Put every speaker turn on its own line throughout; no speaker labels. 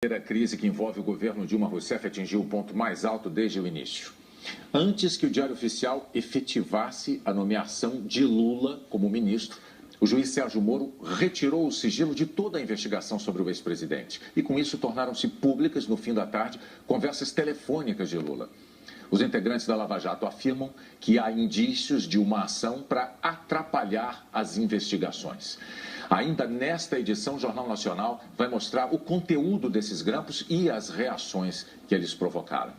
Quarta-feira, a crise que envolve o governo Dilma Rousseff atingiu o ponto mais alto desde o início. Antes que o Diário Oficial efetivasse a nomeação de Lula como ministro, o juiz Sérgio Moro retirou o sigilo de toda a investigação sobre o ex-presidente. E com isso tornaram-se públicas, no fim da tarde, conversas telefônicas de Lula. Os integrantes da Lava Jato afirmam que há indícios de uma ação para atrapalhar as investigações. Ainda nesta edição, o Jornal Nacional vai mostrar o conteúdo desses grampos e as reações que eles provocaram.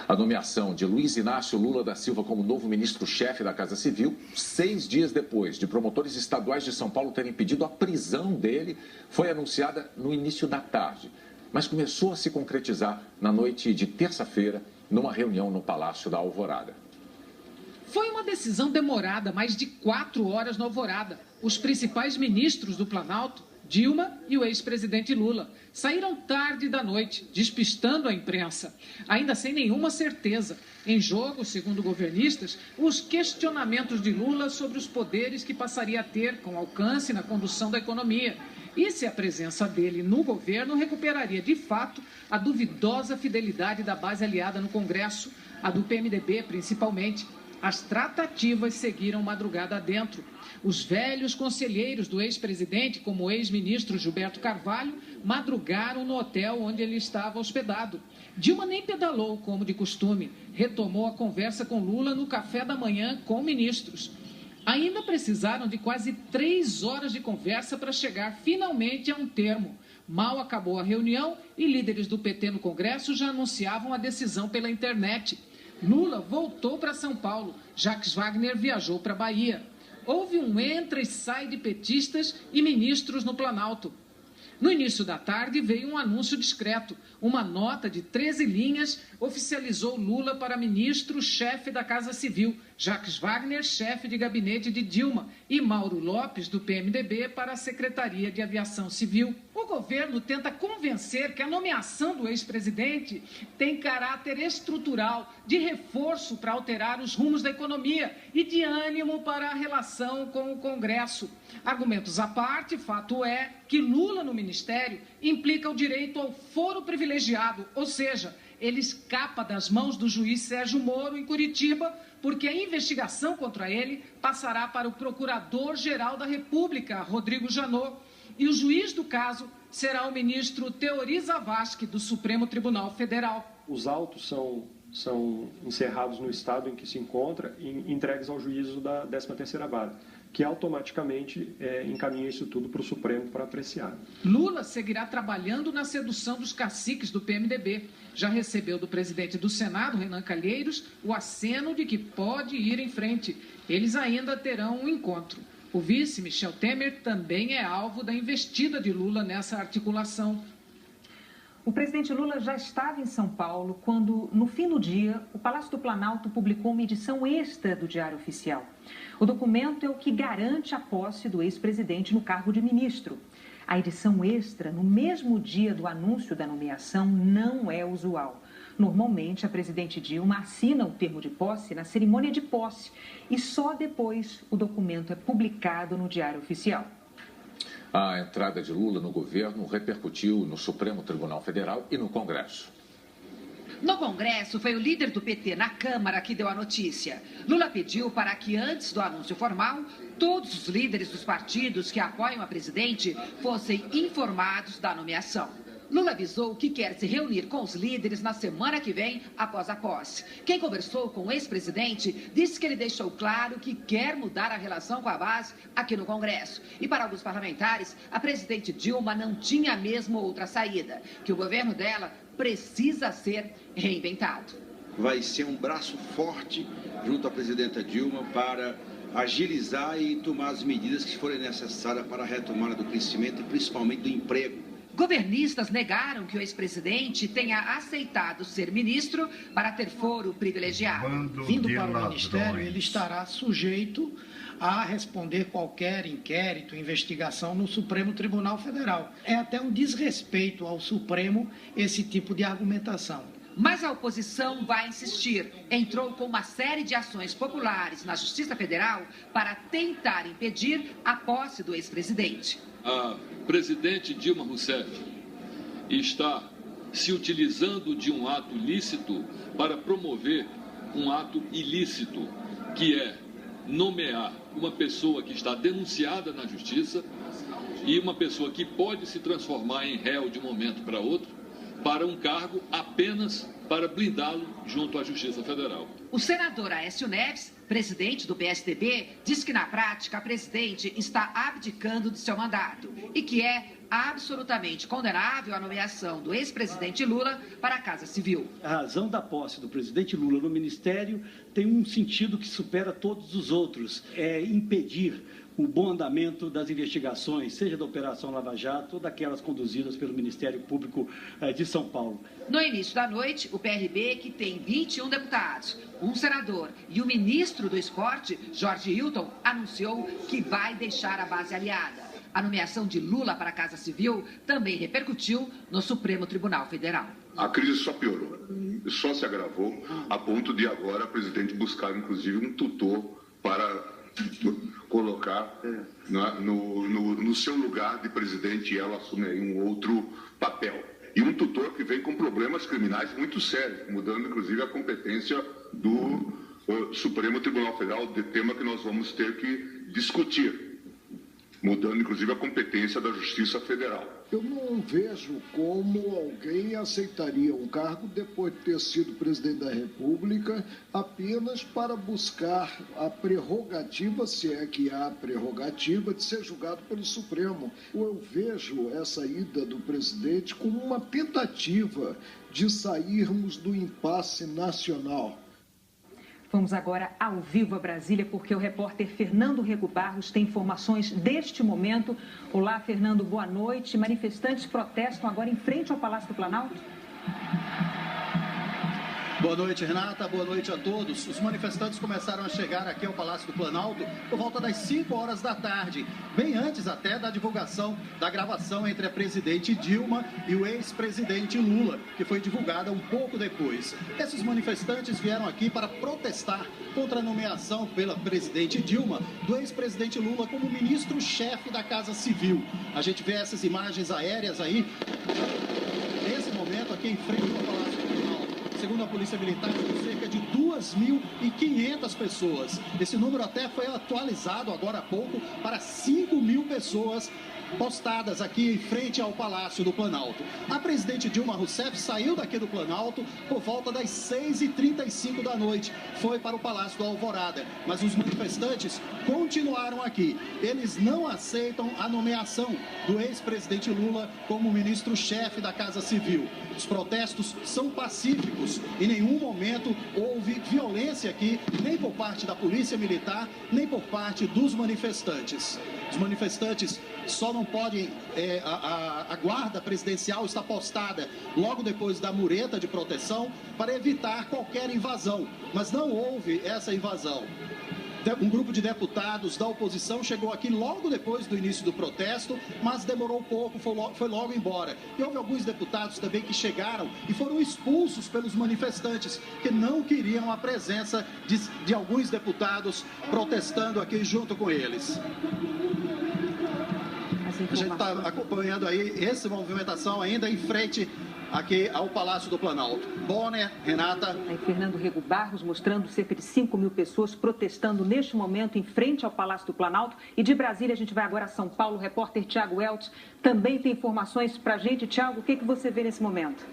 A nomeação de Luiz Inácio Lula da Silva como novo ministro-chefe da Casa Civil, 6 dias depois de promotores estaduais de São Paulo terem pedido a prisão dele, foi anunciada no início da tarde, mas começou a se concretizar na noite de terça-feira, numa reunião no Palácio da Alvorada.
Foi uma decisão demorada, mais de 4 horas na Alvorada. Os principais ministros do Planalto, Dilma e o ex-presidente Lula, saíram tarde da noite, despistando a imprensa, ainda sem nenhuma certeza. Em jogo, segundo governistas, os questionamentos de Lula sobre os poderes que passaria a ter com alcance na condução da economia. E se a presença dele no governo recuperaria, de fato, a duvidosa fidelidade da base aliada no Congresso, a do PMDB principalmente. As tratativas seguiram madrugada adentro. Os velhos conselheiros do ex-presidente, como o ex-ministro Gilberto Carvalho, madrugaram no hotel onde ele estava hospedado. Dilma nem pedalou, como de costume. Retomou a conversa com Lula no café da manhã com ministros. Ainda precisaram de quase 3 horas de conversa para chegar finalmente a um termo. Mal acabou a reunião e líderes do PT no Congresso já anunciavam a decisão pela internet. Lula voltou para São Paulo, Jacques Wagner viajou para Bahia. Houve um entra e sai de petistas e ministros no Planalto. No início da tarde veio um anúncio discreto. Uma nota de 13 linhas oficializou Lula para ministro-chefe da Casa Civil, Jacques Wagner, chefe de gabinete de Dilma, e Mauro Lopes, do PMDB, para a Secretaria de Aviação Civil. O governo tenta convencer que a nomeação do ex-presidente tem caráter estrutural, de reforço para alterar os rumos da economia e de ânimo para a relação com o Congresso. Argumentos à parte, fato é que Lula no ministério implica o direito ao foro privilegiado, ou seja, ele escapa das mãos do juiz Sérgio Moro em Curitiba, porque a investigação contra ele passará para o Procurador-Geral da República, Rodrigo Janot, e o juiz do caso será o ministro Teori Zavascki, do Supremo Tribunal Federal.
Os autos são encerrados no estado em que se encontra e entregues ao juízo da 13ª Vara, que automaticamente encaminha isso tudo para o Supremo para apreciar.
Lula seguirá trabalhando na sedução dos caciques do PMDB. Já recebeu do presidente do Senado, Renan Calheiros, o aceno de que pode ir em frente. Eles ainda terão um encontro. O vice, Michel Temer, também é alvo da investida de Lula nessa articulação.
O presidente Lula já estava em São Paulo quando, no fim do dia, o Palácio do Planalto publicou uma edição extra do Diário Oficial. O documento é o que garante a posse do ex-presidente no cargo de ministro. A edição extra, no mesmo dia do anúncio da nomeação, não é usual. Normalmente, a presidente Dilma assina o termo de posse na cerimônia de posse e só depois o documento é publicado no Diário Oficial.
A entrada de Lula no governo repercutiu no Supremo Tribunal Federal e no Congresso.
No Congresso, foi o líder do PT na Câmara que deu a notícia. Lula pediu para que, antes do anúncio formal, todos os líderes dos partidos que apoiam a presidente fossem informados da nomeação. Lula avisou que quer se reunir com os líderes na semana que vem, após a posse. Quem conversou com o ex-presidente disse que ele deixou claro que quer mudar a relação com a base aqui no Congresso. E para alguns parlamentares, a presidente Dilma não tinha mesmo outra saída, que o governo dela precisa ser reinventado.
Vai ser um braço forte junto à presidenta Dilma para agilizar e tomar as medidas que forem necessárias para a retomada do crescimento e principalmente do emprego.
Governistas negaram que o ex-presidente tenha aceitado ser ministro para ter foro privilegiado.
Vindo para o ministério, ele estará sujeito a responder qualquer inquérito, investigação no Supremo Tribunal Federal. É até um desrespeito ao Supremo esse tipo de argumentação.
Mas a oposição vai insistir. Entrou com uma série de ações populares na Justiça Federal para tentar impedir a posse do ex-presidente.
A presidente Dilma Rousseff está se utilizando de um ato lícito para promover um ato ilícito, que é nomear uma pessoa que está denunciada na justiça e uma pessoa que pode se transformar em réu de um momento para outro para um cargo apenas para blindá-lo junto à Justiça Federal.
O senador Aécio Neves, presidente do PSDB, diz que na prática a presidente está abdicando de seu mandato e que é absolutamente condenável a nomeação do ex-presidente Lula para a Casa Civil.
A razão da posse do presidente Lula no ministério tem um sentido que supera todos os outros, é impedir o bom andamento das investigações, seja da Operação Lava Jato ou daquelas conduzidas pelo Ministério Público de São Paulo.
No início da noite, o PRB, que tem 21 deputados, um senador e o ministro do Esporte, Jorge Hilton, anunciou que vai deixar a base aliada. A nomeação de Lula para a Casa Civil também repercutiu no Supremo Tribunal Federal.
A crise só piorou, só se agravou, a ponto de agora a presidente buscar, inclusive, um tutor para colocar no seu lugar de presidente, e ela assume aí um outro papel. E um tutor que vem com problemas criminais muito sérios, mudando, inclusive, a competência do Supremo Tribunal Federal, de tema que nós vamos ter que discutir, mudando, inclusive, a competência da Justiça Federal.
Eu não vejo como alguém aceitaria um cargo depois de ter sido presidente da República apenas para buscar a prerrogativa, se é que há prerrogativa, de ser julgado pelo Supremo. Eu vejo essa ida do presidente como uma tentativa de sairmos do impasse nacional.
Vamos agora ao vivo a Brasília, porque o repórter Fernando Rego Barros tem informações deste momento. Olá, Fernando, boa noite. Manifestantes protestam agora em frente ao Palácio do Planalto?
Boa noite, Renata. Boa noite a todos. Os manifestantes começaram a chegar aqui ao Palácio do Planalto por volta das 5 horas da tarde, bem antes até da divulgação da gravação entre a presidente Dilma e o ex-presidente Lula, que foi divulgada um pouco depois. Esses manifestantes vieram aqui para protestar contra a nomeação pela presidente Dilma do ex-presidente Lula como ministro-chefe da Casa Civil. A gente vê essas imagens aéreas aí, nesse momento aqui em frente ao Palácio do Planalto. Segundo a Polícia Militar, são cerca de 2.500 pessoas. Esse número até foi atualizado agora há pouco para 5.000 pessoas postadas aqui em frente ao Palácio do Planalto. A presidente Dilma Rousseff saiu daqui do Planalto por volta das 6h35 da noite. Foi para o Palácio do Alvorada, mas os manifestantes continuaram aqui. Eles não aceitam a nomeação do ex-presidente Lula como ministro-chefe da Casa Civil. Os protestos são pacíficos. Em nenhum momento houve violência aqui, nem por parte da Polícia Militar, nem por parte dos manifestantes. Os manifestantes só não podem, a guarda presidencial está postada logo depois da mureta de proteção para evitar qualquer invasão, mas não houve essa invasão. Um grupo de deputados da oposição chegou aqui logo depois do início do protesto, mas demorou pouco, foi logo embora. E houve alguns deputados também que chegaram e foram expulsos pelos manifestantes, que não queriam a presença de alguns deputados protestando aqui junto com eles. A gente está acompanhando aí essa movimentação ainda em frente aqui ao Palácio do Planalto. Bonner, Renata.
Aí Fernando Rego Barros mostrando cerca de 5.000 pessoas protestando neste momento em frente ao Palácio do Planalto. E de Brasília a gente vai agora a São Paulo. O repórter Tiago Weltz também tem informações para a gente. Tiago, o que você vê nesse momento?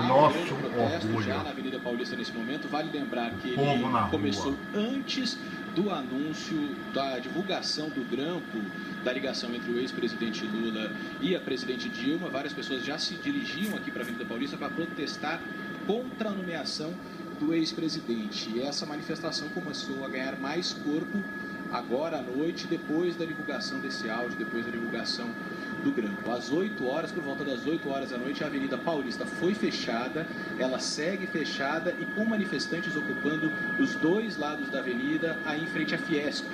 Nosso orgulho.
Já na Avenida Paulista nesse momento, vale lembrar que ele começou antes do anúncio da divulgação do grampo da ligação entre o ex-presidente Lula e a presidente Dilma. Várias pessoas já se dirigiam aqui para a Avenida Paulista para protestar contra a nomeação do ex-presidente. E essa manifestação começou a ganhar mais corpo agora à noite, depois da divulgação desse áudio, depois da divulgação do grampo. Às 8 horas, por volta das 8 horas da noite, a Avenida Paulista foi fechada, ela segue fechada e com manifestantes ocupando os dois lados da avenida, aí em frente à Fiesp,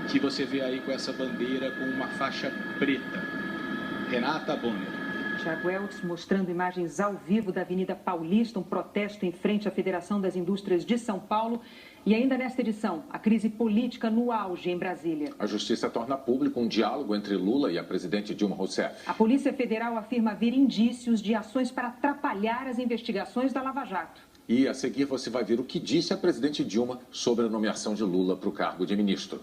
que você vê aí com essa bandeira com uma faixa preta. Renata Bonner.
Tiago Weltz mostrando imagens ao vivo da Avenida Paulista, um protesto em frente à Federação das Indústrias de São Paulo. E ainda nesta edição, a crise política no auge em Brasília.
A Justiça torna público um diálogo entre Lula e a presidente Dilma Rousseff.
A Polícia Federal afirma haver indícios de ações para atrapalhar as investigações da Lava Jato.
E a seguir você vai ver o que disse a presidente Dilma sobre a nomeação de Lula para o cargo de ministro.